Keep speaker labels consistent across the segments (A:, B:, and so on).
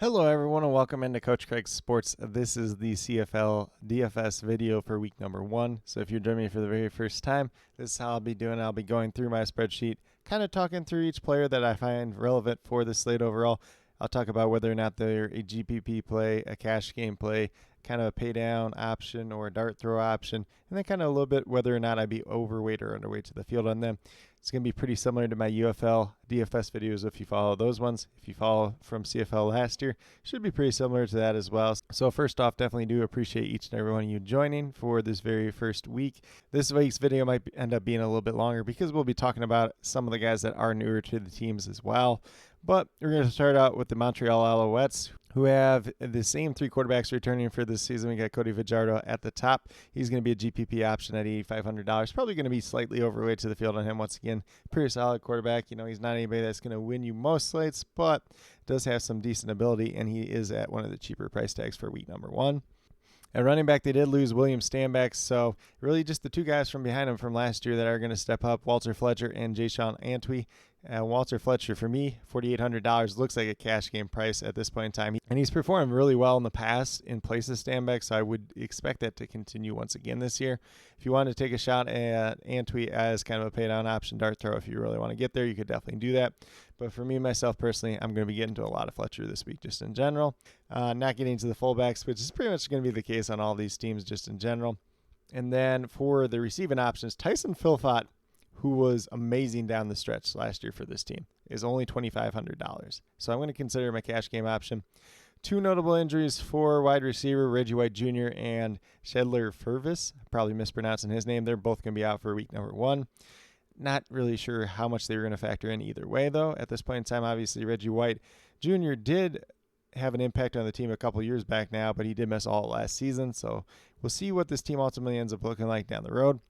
A: Hello everyone and welcome into Coach Craig's Sports. This is the CFL DFS video for week number 1. So if you're joining me for the very first time, this is how I'll be doing. I'll be going through my spreadsheet, kind of talking through each player that I find relevant for the slate overall. I'll talk about whether or not they're a GPP play, a cash game play, kind of a pay down option or a dart throw option, and then kind of a little bit whether or not I'd be overweight or underweight to the field on them. It's going to be pretty similar to my UFL DFS videos if you follow those ones. If you follow from CFL last year, should be pretty similar to that as well. So first off, definitely do appreciate each and every one of you joining for this very first week. This week's video might end up being a little bit longer because we'll be talking about some of the guys that are newer to the teams as well. But we're going to start out with the Montreal Alouettes, who have the same 3 quarterbacks returning for this season. We got Cody Fajardo at the top. He's going to be a GPP option at $8,500. Probably going to be slightly overweight to the field on him once again. Pretty solid quarterback. You know, he's not anybody that's going to win you most slates, but does have some decent ability, and he is at one of the cheaper price tags for week number 1. At running back, they did lose William Stanback, so really just the 2 guys from behind him from last year that are going to step up, Walter Fletcher and Jayshon Antwi. Walter Fletcher, for me, $4,800, looks like a cash game price at this point in time. And he's performed really well in the past in place of Stanback, so I would expect that to continue once again this year. If you want to take a shot at Antwi as kind of a pay-down option dart throw, if you really want to get there, you could definitely do that. But for me, myself personally, I'm going to be getting to a lot of Fletcher this week just in general. Not getting to the fullbacks, which is pretty much going to be the case on all these teams just in general. And then for the receiving options, Tyson Philpott, who was amazing down the stretch last year for this team, is only $2,500. So I'm going to consider him a cash game option. 2 notable injuries for wide receiver Reggie White Jr. and Shedler Furvis. Probably mispronouncing his name. They're both going to be out for week number 1. Not really sure how much they were going to factor in either way, though. At this point in time, obviously, Reggie White Jr. did have an impact on the team a couple years back now, but he did miss all last season. So we'll see what this team ultimately ends up looking like down the road.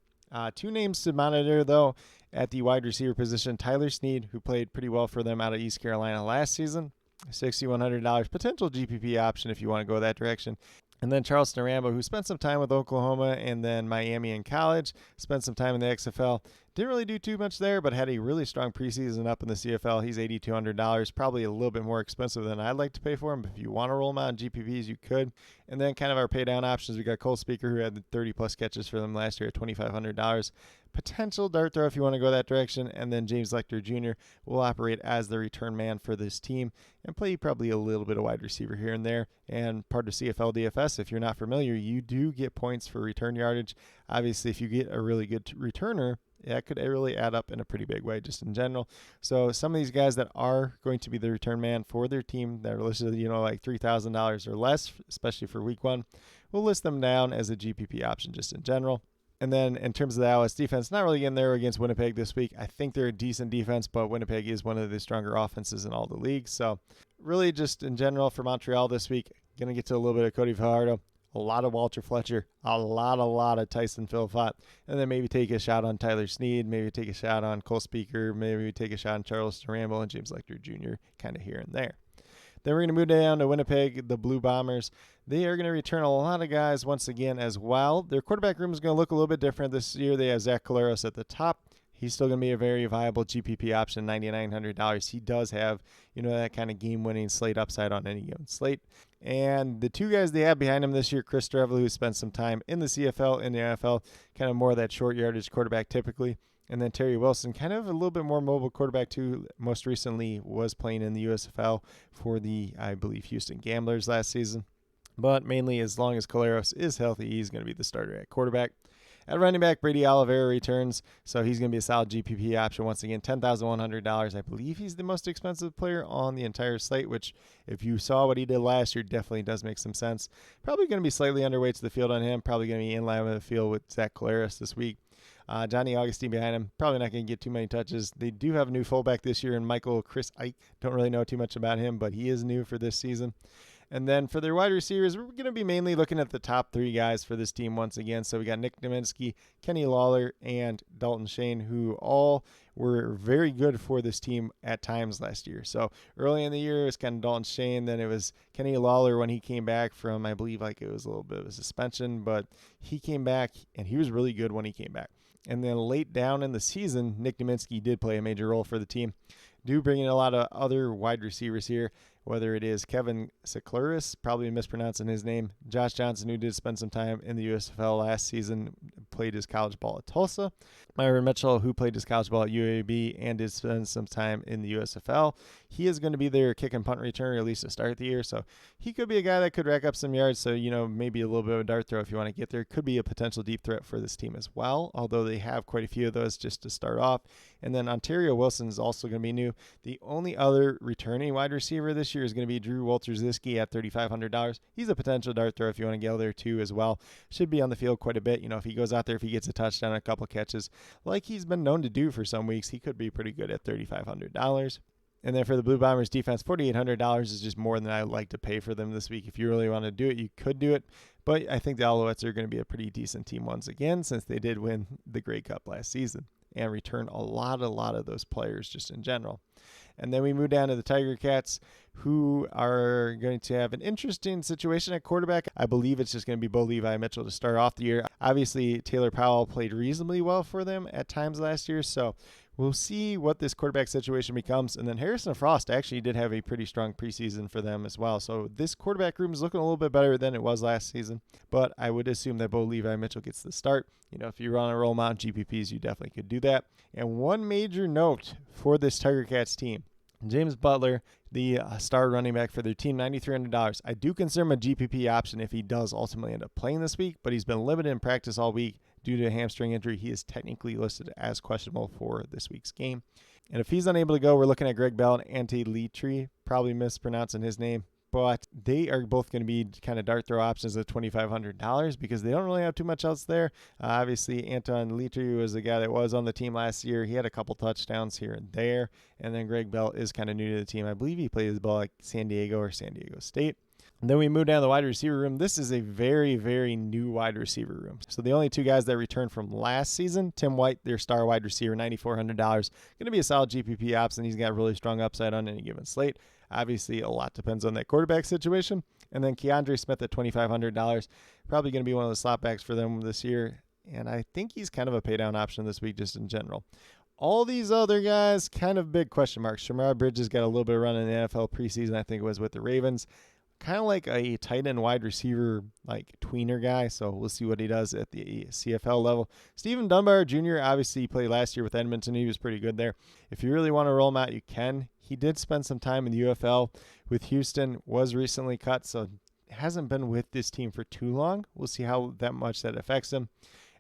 A: 2 names to monitor, though, at the wide receiver position. Tyler Snead, who played pretty well for them out of East Carolina last season, $6,100, potential GPP option if you want to go that direction. And then Charleston Rambo, who spent some time with Oklahoma and then Miami in college, spent some time in the XFL. Didn't really do too much there, but had a really strong preseason up in the CFL. He's $8,200, probably a little bit more expensive than I'd like to pay for him. But if you want to roll him out in GPPs, you could. And then kind of our pay down options, we got Cole Speaker, who had 30-plus catches for them last year at $2,500. Potential dart throw if you want to go that direction. And then James Lecter Jr. will operate as the return man for this team and play probably a little bit of wide receiver here and there. And part of CFL DFS, if you're not familiar, you do get points for return yardage. Obviously, if you get a really good returner, that could really add up in a pretty big way just in general. So some of these guys that are going to be the return man for their team that are listed, like $3,000 or less, especially for week 1, we'll list them down as a GPP option just in general. And then in terms of the Alouettes defense, not really getting there against Winnipeg this week. I think they're a decent defense, but Winnipeg is one of the stronger offenses in all the leagues. So really just in general for Montreal this week, going to get to a little bit of Cody Fajardo, a lot of Walter Fletcher, a lot of Tyson Philpott, and then maybe take a shot on Tyler Snead, maybe take a shot on Cole Speaker, maybe take a shot on Charleston Rambo and James Lecter Jr. kind of here and there. Then we're going to move down to Winnipeg, the Blue Bombers. They are going to return a lot of guys once again as well. Their quarterback room is going to look a little bit different this year. They have Zach Collaros at the top. He's still going to be a very viable GPP option, $9,900. He does have, that kind of game-winning slate upside on any given slate. And the 2 guys they have behind him this year, Chris Streveler, who spent some time in the CFL, in the NFL, kind of more of that short yardage quarterback typically. And then Terry Wilson, kind of a little bit more mobile quarterback too. Most recently was playing in the USFL for the, I believe, Houston Gamblers last season. But mainly as long as Collaros is healthy, he's going to be the starter at quarterback. At running back, Brady Oliveira returns, so he's going to be a solid GPP option once again, $10,100. I believe he's the most expensive player on the entire slate, which if you saw what he did last year, definitely does make some sense. Probably going to be slightly underweight to the field on him, probably going to be in line with the field with Zach Collaros this week. Johnny Augustine behind him, probably not going to get too many touches. They do have a new fullback this year in Chris Ike. Don't really know too much about him, but he is new for this season. And then for their wide receivers, we're going to be mainly looking at the top 3 guys for this team once again. So we got Nick Naminsky, Kenny Lawler, and Dalton Shane, who all were very good for this team at times last year. So early in the year, it was kind of Dalton Shane. Then it was Kenny Lawler when he came back from, I believe, it was a little bit of a suspension. But he came back, and he was really good when he came back. And then late down in the season, Nick Naminsky did play a major role for the team. Do bring in a lot of other wide receivers here. whether it is Kevin Secluris, probably mispronouncing his name, Josh Johnson, who did spend some time in the USFL last season, played his college ball at Tulsa, Myron Mitchell, who played his college ball at UAB and did spend some time in the USFL. He is going to be their kick and punt returner, at least to start the year, so he could be a guy that could rack up some yards, so, maybe a little bit of a dart throw if you want to get there. Could be a potential deep threat for this team as well, although they have quite a few of those just to start off. And then Ontario Wilson is also going to be new. The only other returning wide receiver this year is going to be Drew Wolters-Ziski at $3,500. He's a potential dart throw if you want to go there too as well. Should be on the field quite a bit. If he goes out there, if he gets a touchdown, a couple catches, like he's been known to do for some weeks, he could be pretty good at $3,500. And then for the Blue Bombers defense, $4,800 is just more than I would like to pay for them this week. If you really want to do it, you could do it. But I think the Alouettes are going to be a pretty decent team once again, since they did win the Grey Cup last season and return a lot of those players just in general. And then we move down to the Tiger Cats, who are going to have an interesting situation at quarterback. I believe it's just going to be Bo Levi Mitchell to start off the year. Obviously, Taylor Powell played reasonably well for them at times last year, so we'll see what this quarterback situation becomes. And then Harrison Frost actually did have a pretty strong preseason for them as well. So this quarterback room is looking a little bit better than it was last season. But I would assume that Bo Levi Mitchell gets the start. If you run a roll mount GPPs, you definitely could do that. And one major note for this Tiger Cats team, James Butler, the star running back for their team, $9,300. I do consider him a GPP option if he does ultimately end up playing this week, but he's been limited in practice all week due to a hamstring injury. He is technically listed as questionable for this week's game. And if he's unable to go, we're looking at Greg Bell and Ante Litri, probably mispronouncing his name, but they are both going to be kind of dart throw options at $2,500 because they don't really have too much else there. Obviously, Anton Litri was the guy that was on the team last year. He had a couple touchdowns here and there. And then Greg Bell is kind of new to the team. I believe he played his ball at San Diego or San Diego State. And then we move down to the wide receiver room. This is a very, very new wide receiver room. So the only two guys that returned from last season, Tim White, their star wide receiver, $9,400. Going to be a solid GPP option. He's got really strong upside on any given slate. Obviously, a lot depends on that quarterback situation. And then Keandre Smith at $2,500. Probably going to be one of the slot backs for them this year. And I think he's kind of a pay down option this week just in general. All these other guys, kind of big question marks. Shamar Bridges got a little bit of run in the NFL preseason. I think it was with the Ravens. Kind of like a tight end wide receiver, like tweener guy. So we'll see what he does at the CFL level. Stephen Dunbar Jr., obviously he played last year with Edmonton. He was pretty good there. If you really want to roll him out, you can. He did spend some time in the UFL with Houston, was recently cut, so hasn't been with this team for too long. We'll see how much that affects him.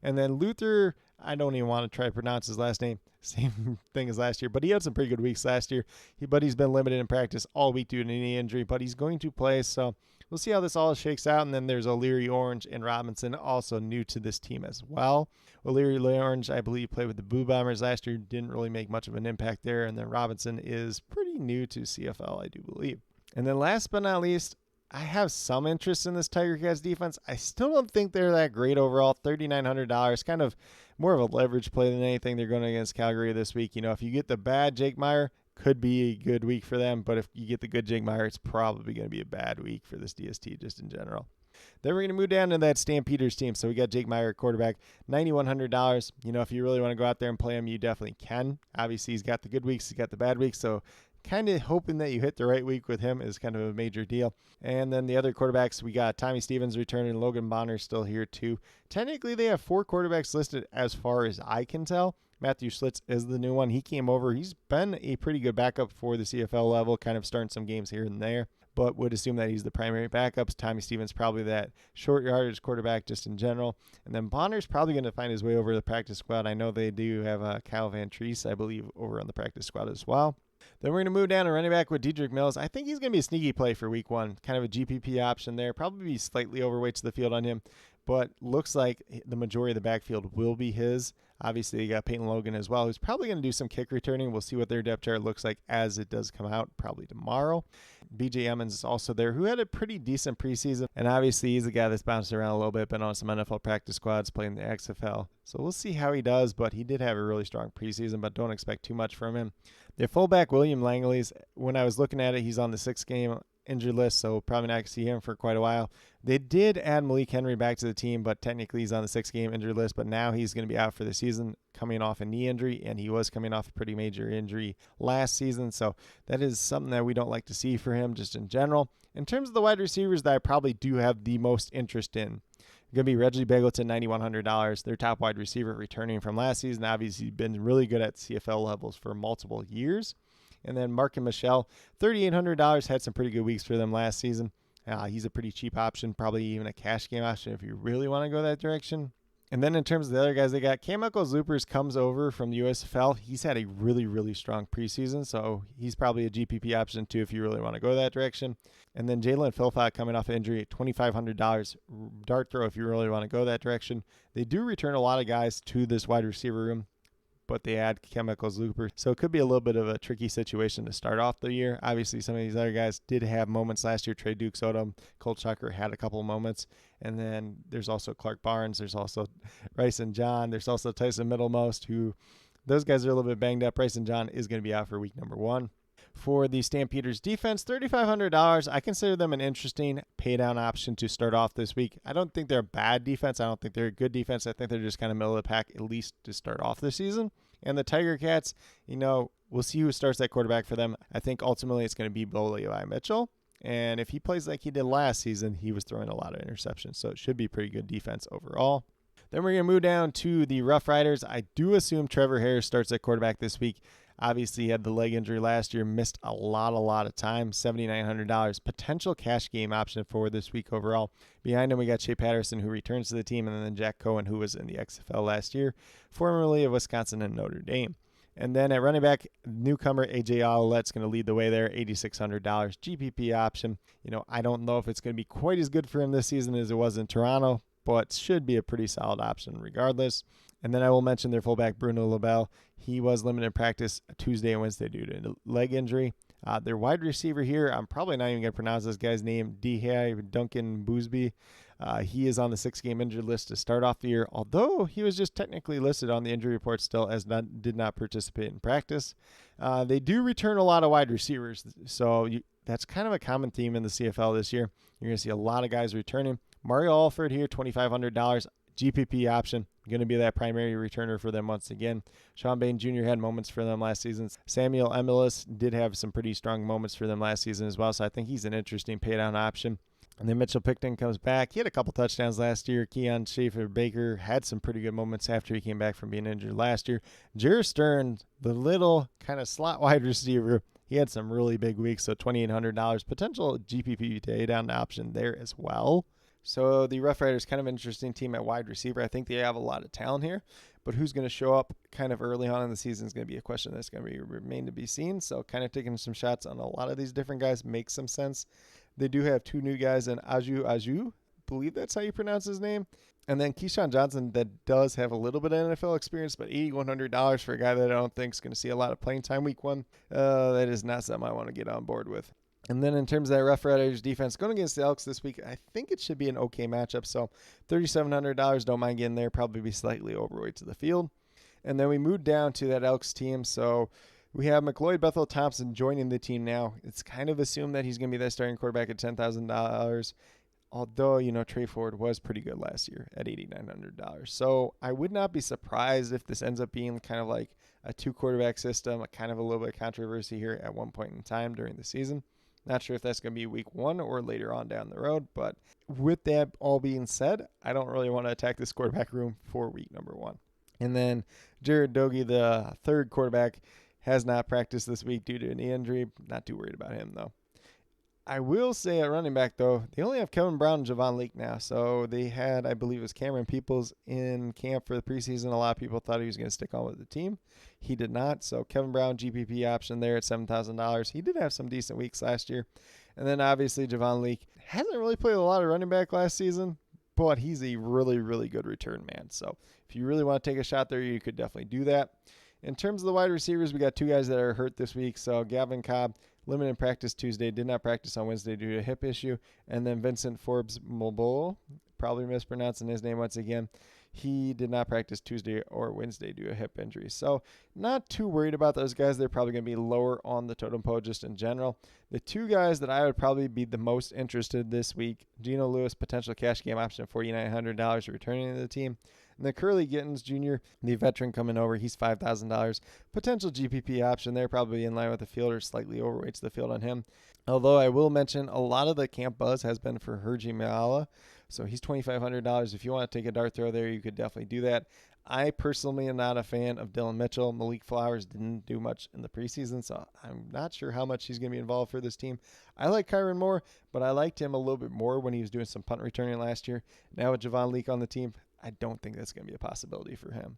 A: And then Luther, I don't even want to try to pronounce his last name. Same thing as last year, but he had some pretty good weeks last year. But he's been limited in practice all week due to an knee injury, but he's going to play. So we'll see how this all shakes out. And then there's O'Leary Orange and Robinson, also new to this team as well. O'Leary Orange, I believe, played with the Blue Bombers last year. Didn't really make much of an impact there. And then Robinson is pretty new to CFL, I do believe. And then last but not least, I have some interest in this Tiger Cats defense. I still don't think they're that great overall. $3,900, kind of more of a leverage play than anything. They're going against Calgary this week. If you get the bad Jake Meyer, could be a good week for them. But if you get the good Jake Meyer, it's probably going to be a bad week for this DST just in general. Then we're going to move down to that Stampeders team. So we got Jake Meyer at quarterback, $9,100. If you really want to go out there and play him, you definitely can. Obviously, he's got the good weeks, he's got the bad weeks. So kind of hoping that you hit the right week with him is kind of a major deal. And then the other quarterbacks, we got Tommy Stevens returning, Logan Bonner still here too. Technically, they have 4 quarterbacks listed as far as I can tell. Matthew Schlitz is the new one. He came over. He's been a pretty good backup for the CFL level, kind of starting some games here and there, but would assume that he's the primary backup. Tommy Stevens probably that short yardage quarterback just in general. And then Bonner's probably going to find his way over to the practice squad. I know they do have Kyle Van Treese, I believe, over on the practice squad as well. Then we're going to move down to running back with Dedrick Mills. I think he's going to be a sneaky play for week 1. Kind of a GPP option there. Probably be slightly overweight to the field on him, but looks like the majority of the backfield will be his. Obviously, you got Peyton Logan as well, who's probably going to do some kick returning. We'll see what their depth chart looks like as it does come out, probably tomorrow. BJ Emmons is also there, who had a pretty decent preseason. And obviously, he's a guy that's bounced around a little bit, been on some NFL practice squads, playing the XFL. So we'll see how he does, but he did have a really strong preseason, but don't expect too much from him. Their fullback, William Langley's, when I was looking at it, he's on the 6th game injured list, so probably not going to see him for quite a while. They did add Malik Henry back to the team, but technically he's on the 6-game injured list, but now he's going to be out for the season coming off a knee injury, and he was coming off a pretty major injury last season, so that is something that we don't like to see for him just in general. In terms of the wide receivers that I probably do have the most interest in, going to be Reggie Begelton, $9,100, their top wide receiver returning from last season. Obviously, he's been really good at CFL levels for multiple years. And then Mark and Michelle, $3,800, had some pretty good weeks for them last season. He's a pretty cheap option, probably even a cash game option if you really want to go that direction. And then in terms of the other guys they got, Cam Eccles-Loopers comes over from the USFL. He's had a really, really strong preseason, so he's probably a GPP option too if you really want to go that direction. And then Jalen Philpott coming off injury, $2,500 dart throw if you really want to go that direction. They do return a lot of guys to this wide receiver room, but they add Cam Eccles-Looper. So it could be a little bit of a tricky situation to start off the year. Obviously, some of these other guys did have moments last year. Trey Dukes Odom, Colt Tucker had a couple of moments. And then there's also Clark Barnes. There's also Bryson John. There's also Tyson Middlemost, who those guys are a little bit banged up. Bryson John is going to be out for week number 1. For the Stampeders defense, $3,500. I consider them an interesting pay down option to start off this week. I don't think they're a bad defense. I don't think they're a good defense. I think they're just kind of middle of the pack, at least to start off the season. And the Tiger Cats, we'll see who starts that quarterback for them. I think ultimately it's going to be Levi Mitchell. And if he plays like he did last season, he was throwing a lot of interceptions. So it should be pretty good defense overall. Then we're going to move down to the Rough Riders. I do assume Trevor Harris starts at quarterback this week. Obviously, he had the leg injury last year, missed a lot of time, $7,900. Potential cash game option for this week overall. Behind him, we got Shea Patterson, who returns to the team, and then Jack Cohen, who was in the XFL last year, formerly of Wisconsin and Notre Dame. And then at running back, newcomer AJ Alouette's going to lead the way there, $8,600 GPP option. I don't know if it's going to be quite as good for him this season as it was in Toronto, but should be a pretty solid option regardless. And then I will mention their fullback, Bruno Labelle. He was limited practice Tuesday and Wednesday due to leg injury. Their wide receiver here, I'm probably not even going to pronounce this guy's name, Duncan Boosby. He is on the 6-game injured list to start off the year, although he was just technically listed on the injury report still as did not participate in practice. They do return a lot of wide receivers, so that's kind of a common theme in the CFL this year. You're going to see a lot of guys returning. Mario Alford here, $2,500. GPP option, going to be that primary returner for them once again. Sean Bain Jr. had moments for them last season. Samuel Emilis did have some pretty strong moments for them last season as well, so I think he's an interesting paydown option. And then Mitchell Picton comes back. He had a couple touchdowns last year. Keon Schaefer-Baker had some pretty good moments after he came back from being injured last year. Jer Stern, the little kind of slot wide receiver, he had some really big weeks, so $2,800. Potential GPP paydown option there as well. So the Rough Riders, kind of an interesting team at wide receiver. I think they have a lot of talent here, but who's going to show up kind of early on in the season is going to be a question that's going to remain to be seen. So kind of taking some shots on a lot of these different guys makes some sense. They do have 2 new guys in Aju, believe that's how you pronounce his name. And then Keyshawn Johnson, that does have a little bit of NFL experience, but $8,100 for a guy that I don't think is going to see a lot of playing time week 1. That is not something I want to get on board with. And then in terms of that Rough Riders defense, going against the Elks this week, I think it should be an okay matchup. So $3,700, don't mind getting there, probably be slightly overweight to the field. And then we moved down to that Elks team. So we have McLeod Bethel Thompson joining the team now. It's kind of assumed that he's going to be that starting quarterback at $10,000. Although, Trey Ford was pretty good last year at $8,900. So I would not be surprised if this ends up being kind of like a 2-quarterback system, a kind of a little bit of controversy here at one point in time during the season. Not sure if that's going to be week 1 or later on down the road. But with that all being said, I don't really want to attack this quarterback room for week number 1. And then Jared Doege, the 3rd quarterback, has not practiced this week due to a knee injury. Not too worried about him, though. I will say at running back, though, they only have Kevin Brown and Javon Leake now. So they had, I believe it was Cameron Peoples in camp for the preseason. A lot of people thought he was going to stick on with the team. He did not. So Kevin Brown, GPP option there at $7,000. He did have some decent weeks last year. And then obviously Javon Leake hasn't really played a lot of running back last season, but he's a really, really good return man. So if you really want to take a shot there, you could definitely do that. In terms of the wide receivers, we got 2 guys that are hurt this week. So Gavin Cobb, limited practice Tuesday, did not practice on Wednesday due to a hip issue. And then Vincent Forbes Mobile, probably mispronouncing his name once again, he did not practice Tuesday or Wednesday due to a hip injury. So not too worried about those guys. They're probably going to be lower on the totem pole just in general. The two guys that I would probably be the most interested this week, Geno Lewis, potential cash game option of $4,900 returning to the team. And then Curly Gittens Jr., the veteran coming over, he's $5,000. Potential GPP option there, probably in line with the field or slightly overweights the field on him. Although I will mention a lot of the camp buzz has been for Hergy Miala. So he's $2,500. If you want to take a dart throw there, you could definitely do that. I personally am not a fan of Dylan Mitchell. Malik Flowers didn't do much in the preseason, so I'm not sure how much he's going to be involved for this team. I like Kyron Moore, but I liked him a little bit more when he was doing some punt returning last year. Now with Javon Leake on the team, I don't think that's going to be a possibility for him.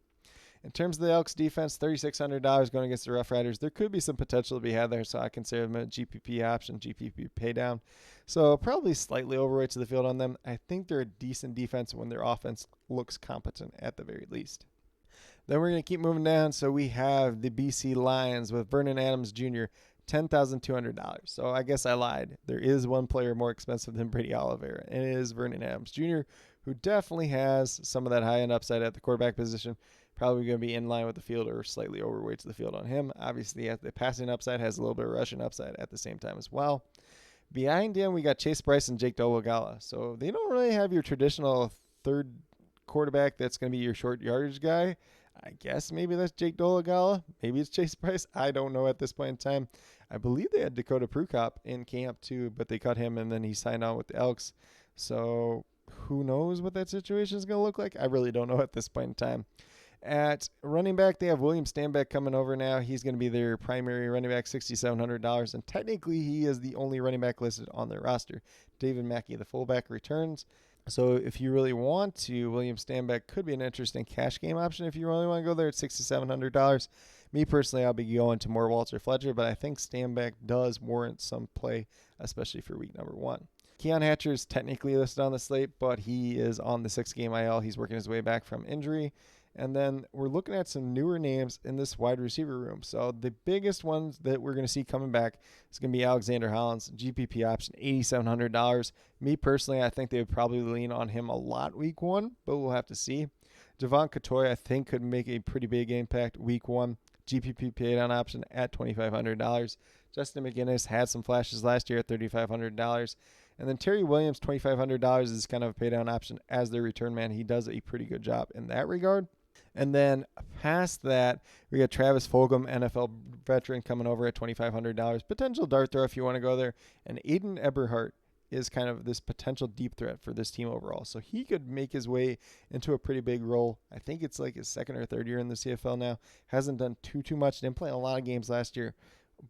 A: In terms of the Elks defense, $3,600 going against the Rough Riders. There could be some potential to be had there, so I consider them a GPP option, GPP pay down. So probably slightly overweight to the field on them. I think they're a decent defense when their offense looks competent at the very least. Then we're going to keep moving down. So we have the BC Lions with Vernon Adams Jr., $10,200. So I guess I lied. There is one player more expensive than Brady Oliveira, and it is Vernon Adams Jr., who definitely has some of that high-end upside at the quarterback position. Probably going to be in line with the field or slightly overweight to the field on him. Obviously, the passing upside has a little bit of rushing upside at the same time as well. Behind him, we got Chase Bryce and Jake Dolegala. So they don't really have your traditional third quarterback that's going to be your short yardage guy. I guess maybe that's Jake Dolegala. Maybe it's Chase Bryce. I don't know at this point in time. I believe they had Dakota Prukop in camp too, but they cut him and then he signed on with the Elks. So who knows what that situation is going to look like? I really don't know at this point in time. At running back, they have William Stanback coming over now. He's going to be their primary running back, $6,700. And technically, he is the only running back listed on their roster. David Mackey, the fullback, returns. So if you really want to, William Stanback could be an interesting cash game option if you really want to go there at $6,700. Me personally, I'll be going to more Walter Fletcher, but I think Stanback does warrant some play, especially for week number 1. Keon Hatcher is technically listed on the slate, but he is on the 6-game IL. He's working his way back from injury. And then we're looking at some newer names in this wide receiver room. So the biggest ones that we're going to see coming back is going to be Alexander Hollins, GPP option, $8,700. Me personally, I think they would probably lean on him a lot week 1, but we'll have to see. Javon Catoy, I think, could make a pretty big impact week 1. GPP pay down option at $2,500. Justin McGinnis had some flashes last year at $3,500. And then Terry Williams, $2,500 is kind of a pay down option as their return man. He does a pretty good job in that regard. And then past that, we got Travis Fulgham, NFL veteran, coming over at $2,500. Potential dart throw if you want to go there. And Aiden Eberhardt is kind of this potential deep threat for this team overall. So he could make his way into a pretty big role. I think it's like his second or third year in the CFL now. Hasn't done too much. Didn't play a lot of games last year.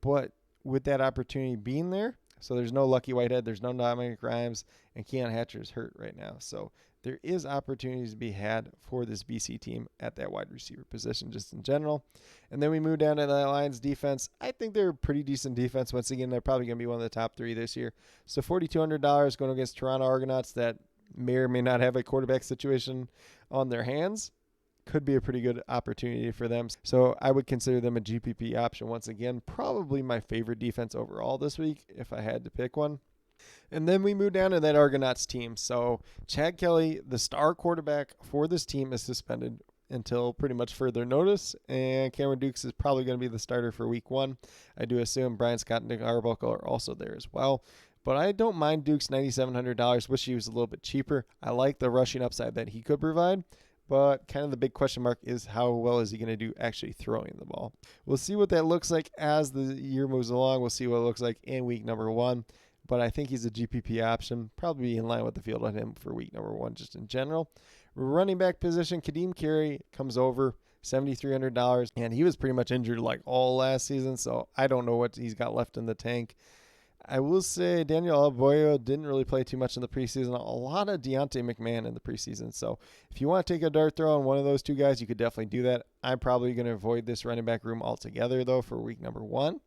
A: But with that opportunity being there, so there's no Lucky Whitehead, there's no Dominic Rhymes, and Keon Hatcher is hurt right now. So there is opportunities to be had for this BC team at that wide receiver position just in general. And then we move down to the Lions defense. I think they're a pretty decent defense. Once again, they're probably going to be one of the top 3 this year. So $4,200 going against Toronto Argonauts that may or may not have a quarterback situation on their hands. Could be a pretty good opportunity for them. So I would consider them a GPP option once again. Probably my favorite defense overall this week if I had to pick one. And then we move down to that Argonauts team. So Chad Kelly, the star quarterback for this team, is suspended until pretty much further notice. And Cameron Dukes is probably going to be the starter for week 1. I do assume Brian Scott and Nick Arbuckle are also there as well. But I don't mind Dukes' $9,700. Wish he was a little bit cheaper. I like the rushing upside that he could provide. But kind of the big question mark is how well is he going to do actually throwing the ball. We'll see what that looks like as the year moves along. We'll see what it looks like in week number 1. But I think he's a GPP option, probably in line with the field on him for week number 1 just in general. Running back position, Kadeem Carey comes over, $7,300. And he was pretty much injured like all last season, so I don't know what he's got left in the tank. I will say Daniel Alboyo didn't really play too much in the preseason. A lot of Deontay McMahon in the preseason. So if you want to take a dart throw on one of those two guys, you could definitely do that. I'm probably going to avoid this running back room altogether, though, for week number 1.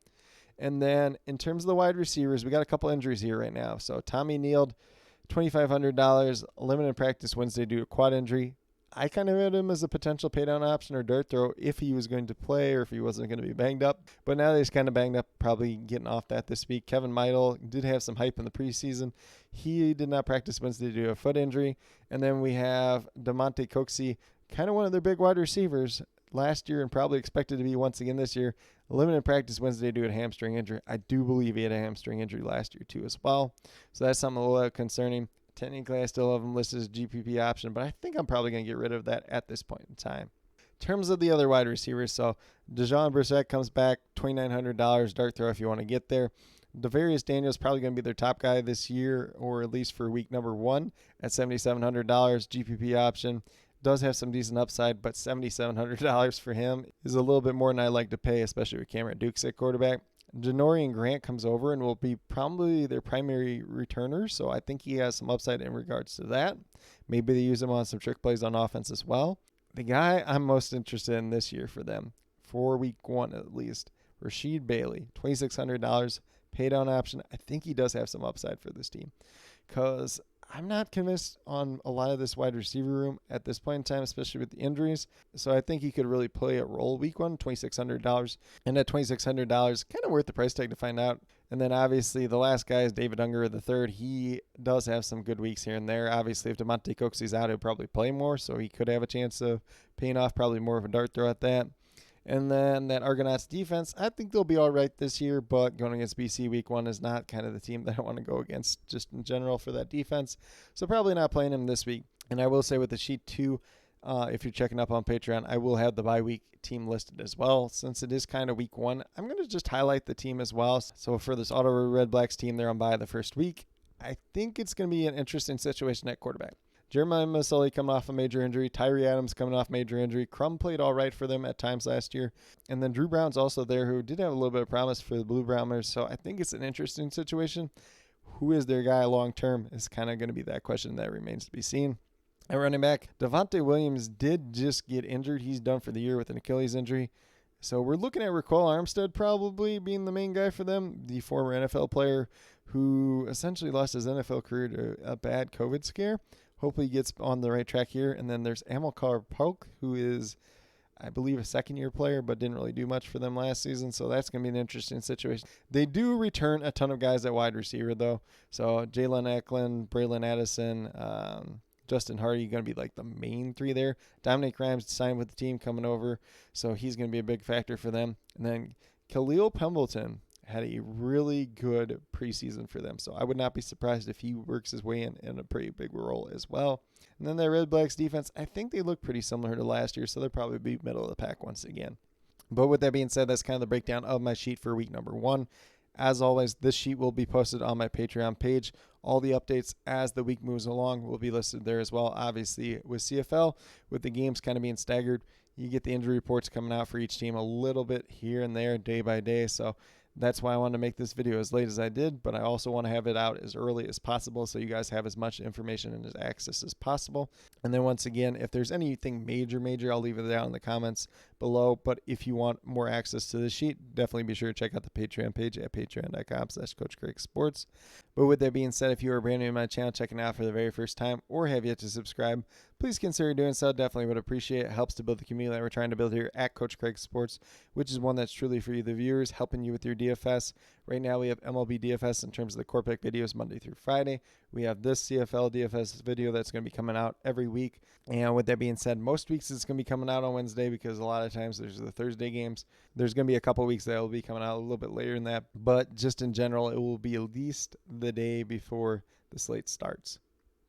A: And then in terms of the wide receivers, we got a couple injuries here right now. So Tommy Neild, $2,500, limited practice Wednesday due to quad injury. I kind of had him as a potential paydown option or dart throw if he was going to play or if he wasn't going to be banged up. But now that he's kind of banged up, probably getting off that this week. Kevin Meidel did have some hype in the preseason. He did not practice Wednesday due to a foot injury. And then we have DeMonte Coxey, kind of one of their big wide receivers, last year and probably expected to be once again this year. Limited practice Wednesday due to hamstring injury. I do believe he had a hamstring injury last year too as well. So that's something a little concerning. Technically, I still have him listed as GPP option, but I think I'm probably going to get rid of that at this point in time. In terms of the other wide receivers, so Dejon Brissett comes back, $2,900 dart throw if you want to get there. Devarius Daniels probably going to be their top guy this year, or at least for week number 1 at $7,700 GPP option. Does have some decent upside, but $7,700 for him is a little bit more than I like to pay, especially with Cameron Dukes at quarterback. Janorian Grant comes over and will be probably their primary returner, so I think he has some upside in regards to that. Maybe they use him on some trick plays on offense as well. The guy I'm most interested in this year for them, for week 1 at least, Rasheed Bailey, $2,600 pay down option. I think he does have some upside for this team because I'm not convinced on a lot of this wide receiver room at this point in time, especially with the injuries. So I think he could really play a role week 1, $2,600. And at $2,600, kind of worth the price tag to find out. And then obviously the last guy is David Unger III. He does have some good weeks here and there. Obviously if DeMonte Coxey's out, he'll probably play more. So he could have a chance of paying off probably more of a dart throw at that. And then that Argonauts defense, I think they'll be all right this year, but going against BC week 1 is not kind of the team that I want to go against just in general for that defense. So probably not playing him this week. And I will say with the sheet 2, if you're checking up on Patreon, I will have the bye week team listed as well. Since it is kind of week 1, I'm going to just highlight the team as well. So for this Ottawa Redblacks team, they're on bye the first week. I think it's going to be an interesting situation at quarterback. Jeremiah Masoli coming off a major injury. Tyree Adams coming off major injury. Crum played all right for them at times last year. And then Drew Brown's also there, who did have a little bit of promise for the Blue Bombers. So I think it's an interesting situation. Who is their guy long term is kind of going to be that question that remains to be seen. At running back, Devontae Williams did just get injured. He's done for the year with an Achilles injury. So we're looking at Raquel Armstead probably being the main guy for them, the former NFL player who essentially lost his NFL career to a bad COVID scare. Hopefully he gets on the right track here. And then there's Amilcar Polk, who is, I believe, a second-year player, but didn't really do much for them last season. So that's going to be an interesting situation. They do return a ton of guys at wide receiver, though. So Jalen Eklund, Braylon Addison, Justin Hardy going to be like the main 3 there. Dominic Rhymes signed with the team coming over, so he's going to be a big factor for them. And then Khalil Pembleton had a really good preseason for them. So I would not be surprised if he works his way in a pretty big role as well. And then their Redblacks defense, I think they look pretty similar to last year, so they'll probably be middle of the pack once again. But with that being said, that's kind of the breakdown of my sheet for week number 1. As always, this sheet will be posted on my Patreon page. All the updates as the week moves along will be listed there as well. Obviously, with CFL, with the games kind of being staggered, you get the injury reports coming out for each team a little bit here and there, day by day. So that's why I wanted to make this video as late as I did, but I also want to have it out as early as possible so you guys have as much information and as access as possible. And then once again, if there's anything major, I'll leave it down in the comments below. But if you want more access to the sheet, definitely be sure to check out the Patreon page at patreon.com/CoachCraigSports. But with that being said, if you are brand new to my channel, checking out for the very first time, or have yet to subscribe, please consider doing so. Definitely would appreciate it. It helps to build the community that we're trying to build here at Coach Craig Sports, which is one that's truly for you, the viewers, helping you with your DFS. Right now we have MLB DFS in terms of the core pick videos Monday through Friday. We have this CFL DFS video that's going to be coming out every week. And with that being said, most weeks it's going to be coming out on Wednesday because a lot of times there's the Thursday games. There's going to be a couple weeks that will be coming out a little bit later than that. But just in general, it will be at least the day before the slate starts.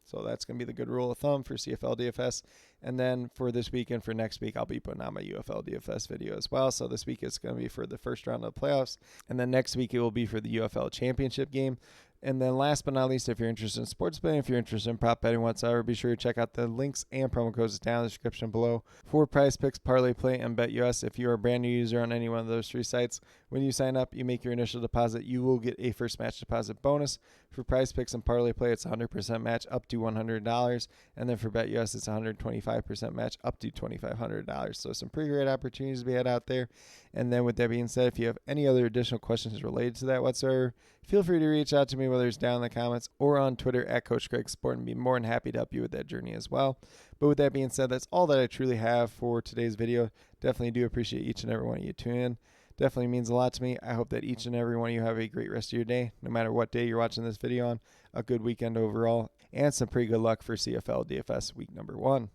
A: So that's going to be the good rule of thumb for CFL DFS. And then for this week and for next week, I'll be putting out my UFL DFS video as well. So this week it's going to be for the first round of the playoffs. And then next week it will be for the UFL championship game. And then last but not least, if you're interested in sports betting, if you're interested in prop betting whatsoever, be sure to check out the links and promo codes down in the description below for Prize Picks, Parlay Play, and BetUS. If you're a brand new user on any one of those 3 sites, when you sign up, you make your initial deposit, you will get a first match deposit bonus. For Prize Picks and Parlay Play, it's 100% match up to $100. And then for BetUS, it's 125% match up to $2,500. So some pretty great opportunities to be had out there. And then with that being said, if you have any other additional questions related to that whatsoever, feel free to reach out to me, whether it's down in the comments or on Twitter at Coach Craig Sport, and be more than happy to help you with that journey as well. But with that being said, that's all that I truly have for today's video. Definitely do appreciate each and every one of you tuning in. Definitely means a lot to me. I hope that each and every one of you have a great rest of your day, no matter what day you're watching this video on. A good weekend overall, and some pretty good luck for CFL DFS week number 1.